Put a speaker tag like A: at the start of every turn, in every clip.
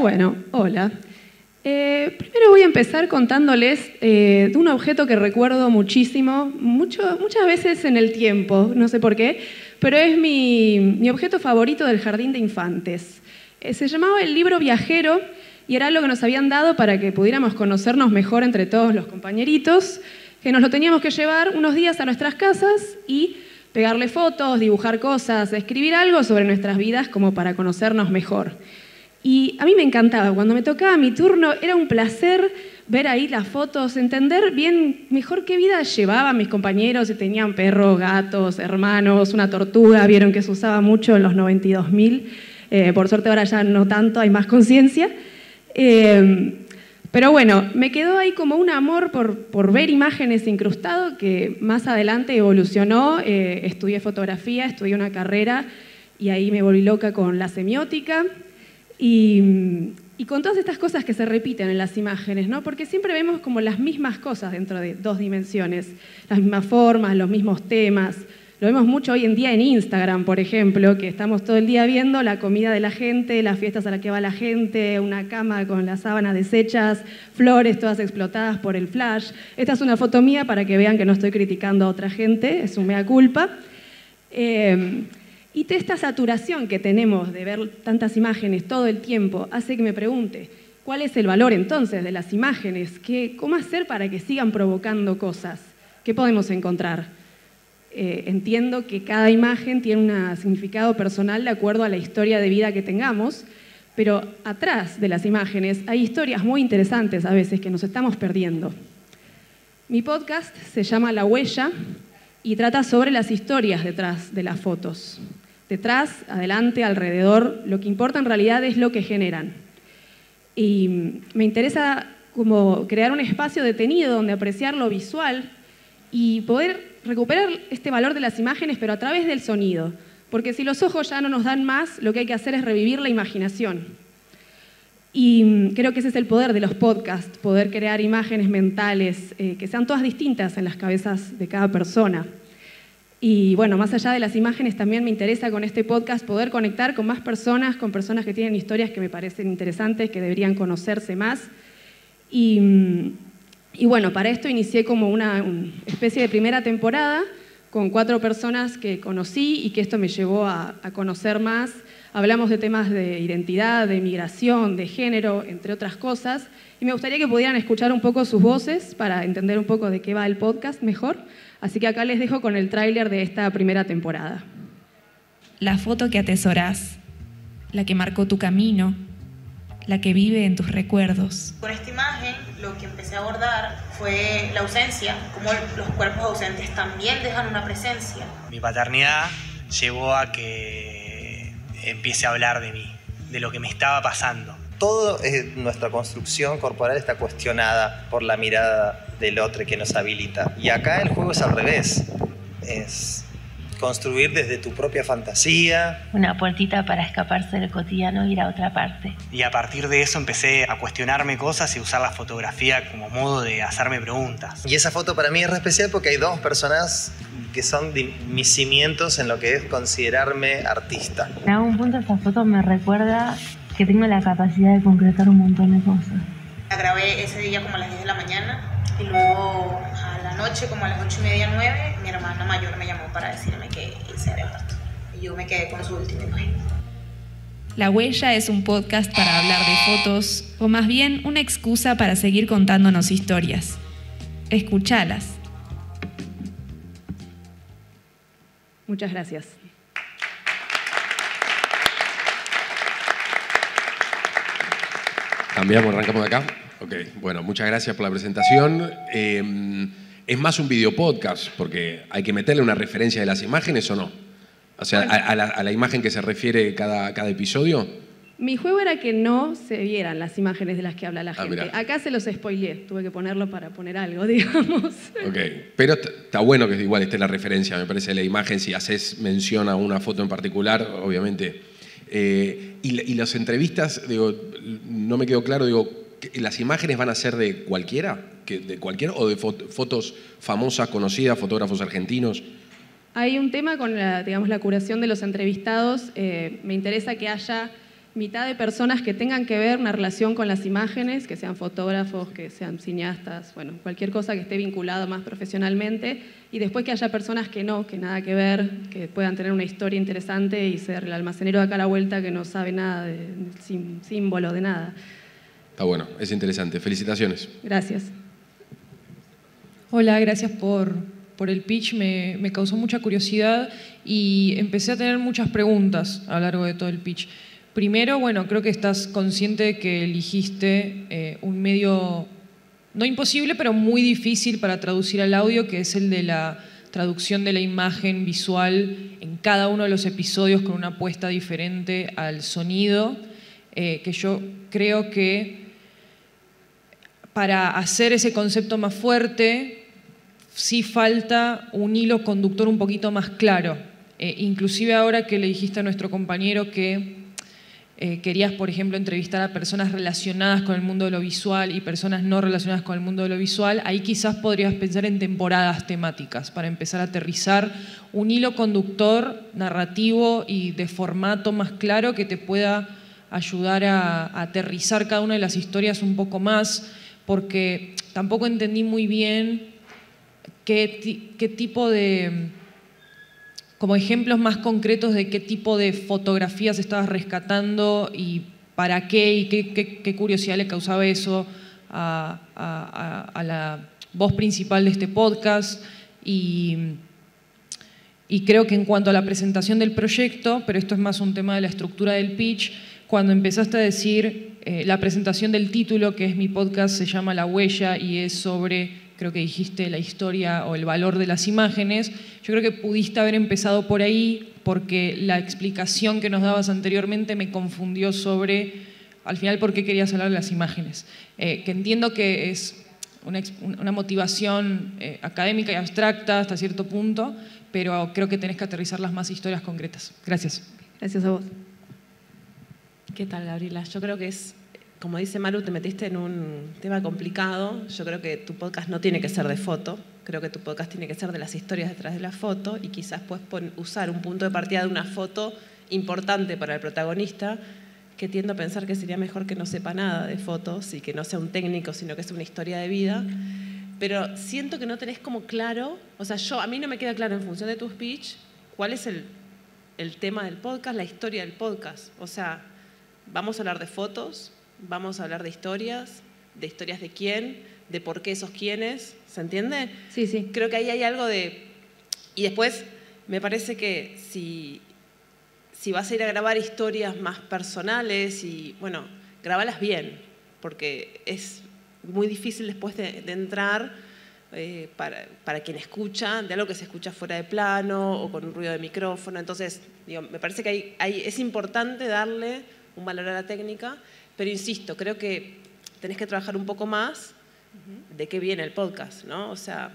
A: Bueno, hola. Primero voy a empezar contándoles de un objeto que recuerdo muchísimo, muchas veces en el tiempo, no sé por qué, pero es mi objeto favorito del jardín de infantes. Se llamaba el libro viajero y era algo que nos habían dado para que pudiéramos conocernos mejor entre todos los compañeritos, que nos lo teníamos que llevar unos días a nuestras casas y pegarle fotos, dibujar cosas, escribir algo sobre nuestras vidas como para conocernos mejor. Y a mí me encantaba, cuando me tocaba mi turno, era un placer ver ahí las fotos, entender bien mejor qué vida llevaban mis compañeros, si tenían perros, gatos, hermanos, una tortuga, vieron que se usaba mucho en los 92.000, por suerte ahora ya no tanto, hay más conciencia. Pero bueno, me quedó ahí como un amor por ver imágenes incrustado que más adelante evolucionó, estudié fotografía, estudié una carrera y ahí me volví loca con la semiótica. Y con todas estas cosas que se repiten en las imágenes, ¿no? Porque siempre vemos como las mismas cosas dentro de dos dimensiones, las mismas formas, los mismos temas. Lo vemos mucho hoy en día en Instagram, por ejemplo, que estamos todo el día viendo la comida de la gente, las fiestas a las que va la gente, una cama con las sábanas deshechas, flores todas explotadas por el flash. Esta es una foto mía para que vean que no estoy criticando a otra gente, es un mea culpa. Y esta saturación que tenemos de ver tantas imágenes todo el tiempo hace que me pregunte, ¿cuál es el valor entonces de las imágenes? ¿Cómo hacer para que sigan provocando cosas? ¿Qué podemos encontrar? Entiendo que cada imagen tiene un significado personal de acuerdo a la historia de vida que tengamos, pero atrás de las imágenes hay historias muy interesantes a veces que nos estamos perdiendo. Mi podcast se llama La Huella y trata sobre las historias detrás de las fotos. Detrás, adelante, alrededor, lo que importa en realidad es lo que generan. Y me interesa como crear un espacio detenido donde apreciar lo visual y poder recuperar este valor de las imágenes, pero a través del sonido. Porque si los ojos ya no nos dan más, lo que hay que hacer es revivir la imaginación. Y creo que ese es el poder de los podcasts, poder crear imágenes mentales que sean todas distintas en las cabezas de cada persona. Y bueno, más allá de las imágenes, también me interesa con este podcast poder conectar con más personas, con personas que tienen historias que me parecen interesantes, que deberían conocerse más. Y bueno, para esto inicié como una especie de primera temporada con 4 personas que conocí y que esto me llevó a conocer más. Hablamos de temas de identidad, de migración, de género, entre otras cosas. Y me gustaría que pudieran escuchar un poco sus voces para entender un poco de qué va el podcast mejor. Así que acá les dejo con el tráiler de esta primera temporada.
B: La foto que atesorás, la que marcó tu camino, la que vive en tus recuerdos.
C: Con esta imagen lo que empecé a abordar fue la ausencia, cómo los cuerpos ausentes también dejan una presencia.
D: Mi paternidad llevó a que empiece a hablar de mí, de lo que me estaba pasando.
E: Todo nuestra construcción corporal está cuestionada por la mirada del otro que nos habilita. Y acá el juego es al revés. Es construir desde tu propia fantasía.
F: Una puertita para escaparse del cotidiano e ir a otra parte.
D: Y a partir de eso empecé a cuestionarme cosas y usar la fotografía como modo de hacerme preguntas.
E: Y esa foto para mí es re especial porque hay 2 personas que son mis cimientos en lo que es considerarme artista.
F: En algún punto esta foto me recuerda que tengo la capacidad de concretar un montón de cosas.
C: La grabé ese día como a las 10 de la mañana y luego a la noche como a las 8:30, 9, mi hermana mayor me llamó para decirme que se había muerto. Y yo me quedé con su última imagen.
B: La Huella es un podcast para hablar de fotos, o más bien una excusa para seguir contándonos historias. Escúchalas.
A: Muchas gracias.
G: Cambiamos, arrancamos de acá. Ok, bueno, muchas gracias por la presentación. Es más un video podcast, porque hay que meterle una referencia de las imágenes o no. O sea, a la imagen que se refiere cada episodio.
A: Mi juego era que no se vieran las imágenes de las que habla la gente.
G: Mirá.
A: Acá se los spoileé, tuve que ponerlo para poner algo, digamos.
G: Ok, pero está bueno que igual esté la referencia, me parece, la imagen. Si haces mención a una foto en particular, obviamente. Y las entrevistas, digo, no me quedó claro, digo, ¿las imágenes van a ser de cualquiera? ¿De cualquiera o de fotos famosas, conocidas, fotógrafos argentinos?
A: Hay un tema con la curación de los entrevistados. Me interesa que haya mitad de personas que tengan que ver una relación con las imágenes, que sean fotógrafos, que sean cineastas, bueno, cualquier cosa que esté vinculada más profesionalmente, y después que haya personas que no, que nada que ver, que puedan tener una historia interesante y ser el almacenero de acá a la vuelta que no sabe nada, sin símbolo de nada.
G: Está bueno, es interesante. Felicitaciones.
A: Gracias.
H: Hola, gracias por el pitch, me causó mucha curiosidad y empecé a tener muchas preguntas a lo largo de todo el pitch. Primero, bueno, creo que estás consciente de que eligiste un medio, no imposible, pero muy difícil para traducir al audio, que es el de la traducción de la imagen visual en cada uno de los episodios con una apuesta diferente al sonido, que yo creo que para hacer ese concepto más fuerte sí falta un hilo conductor un poquito más claro. Inclusive ahora que le dijiste a nuestro compañero que querías, por ejemplo, entrevistar a personas relacionadas con el mundo de lo visual y personas no relacionadas con el mundo de lo visual, ahí quizás podrías pensar en temporadas temáticas para empezar a aterrizar un hilo conductor narrativo y de formato más claro que te pueda ayudar a aterrizar cada una de las historias un poco más, porque tampoco entendí muy bien qué tipo de, como ejemplos más concretos de qué tipo de fotografías estabas rescatando y para qué y qué curiosidad le causaba eso a la voz principal de este podcast. Y creo que en cuanto a la presentación del proyecto, pero esto es más un tema de la estructura del pitch, cuando empezaste a decir la presentación del título, que es mi podcast, se llama La Huella y es sobre, creo que dijiste, la historia o el valor de las imágenes. Yo creo que pudiste haber empezado por ahí porque la explicación que nos dabas anteriormente me confundió sobre, al final, por qué querías hablar de las imágenes. Que entiendo que es una motivación académica y abstracta hasta cierto punto, pero creo que tenés que aterrizar las más historias concretas. Gracias.
A: Gracias a vos.
I: ¿Qué tal, Gabriela? Yo creo que es, como dice Maru, te metiste en un tema complicado. Yo creo que tu podcast no tiene que ser de foto. Creo que tu podcast tiene que ser de las historias detrás de la foto y quizás puedes usar un punto de partida de una foto importante para el protagonista, que tiendo a pensar que sería mejor que no sepa nada de fotos y que no sea un técnico, sino que sea una historia de vida. Pero siento que no tenés como claro, o sea, a mí no me queda claro en función de tu speech cuál es el tema del podcast, la historia del podcast. O sea, vamos a hablar de fotos, vamos a hablar de historias de quién, de por qué esos quiénes, ¿se entiende?
A: Sí, sí.
I: Creo que ahí hay algo de... Y después me parece que si vas a ir a grabar historias más personales, y bueno, grabalas bien, porque es muy difícil después de entrar para quien escucha, de algo que se escucha fuera de plano o con un ruido de micrófono. Entonces, digo, me parece que es importante darle un valor a la técnica, pero insisto, creo que tenés que trabajar un poco más de qué viene el podcast, ¿no? O sea,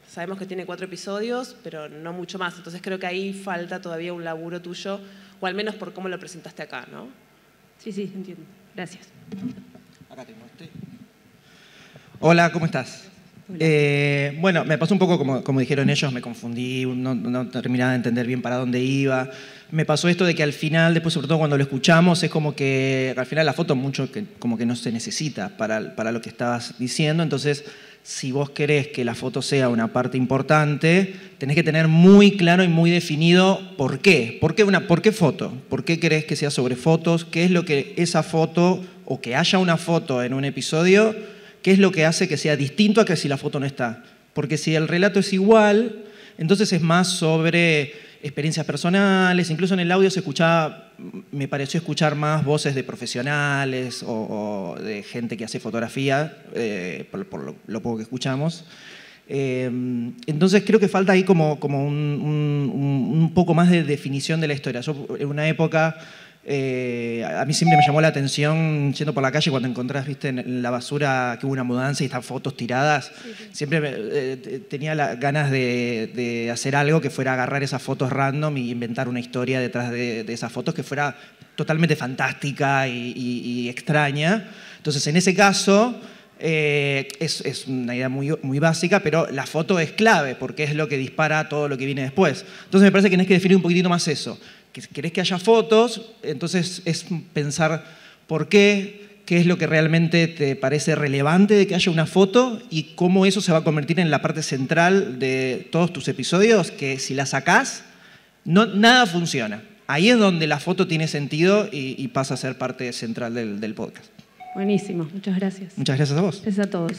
I: sabemos que tiene 4 episodios, pero no mucho más. Entonces creo que ahí falta todavía un laburo tuyo, o al menos por cómo lo presentaste acá, ¿no?
A: Sí, sí, entiendo. Gracias.
J: Acá tengo este. Hola, ¿cómo estás? Bueno, me pasó un poco como dijeron ellos, me confundí, no terminaba de entender bien para dónde iba. Me pasó esto de que al final, después sobre todo cuando lo escuchamos, es como que al final la foto mucho como que no se necesita para lo que estabas diciendo. Entonces, si vos querés que la foto sea una parte importante, tenés que tener muy claro y muy definido por qué. ¿Por qué foto? ¿Por qué querés que sea sobre fotos? ¿Qué es lo que esa foto, o que haya una foto en un episodio, qué es lo que hace que sea distinto a que si la foto no está? Porque si el relato es igual, entonces es más sobre experiencias personales. Incluso en el audio me pareció escuchar más voces de profesionales o de gente que hace fotografía, por lo poco que escuchamos. Entonces creo que falta ahí como un poco más de definición de la historia. Yo en una época... a mí siempre me llamó la atención yendo por la calle cuando encontrás, viste, en la basura que hubo una mudanza y están fotos tiradas. Sí. Siempre tenía ganas de hacer algo que fuera agarrar esas fotos random y inventar una historia detrás de esas fotos que fuera totalmente fantástica y extraña. Entonces, en ese caso, es una idea muy básica, pero la foto es clave porque es lo que dispara todo lo que viene después. Entonces, me parece que tenés que definir un poquitito más eso. que querés que haya fotos, entonces es pensar por qué es lo que realmente te parece relevante de que haya una foto y cómo eso se va a convertir en la parte central de todos tus episodios, que si la sacás, nada funciona. Ahí es donde la foto tiene sentido y pasa a ser parte central del podcast.
A: Buenísimo, muchas gracias.
J: Muchas gracias a vos.
A: Gracias a todos.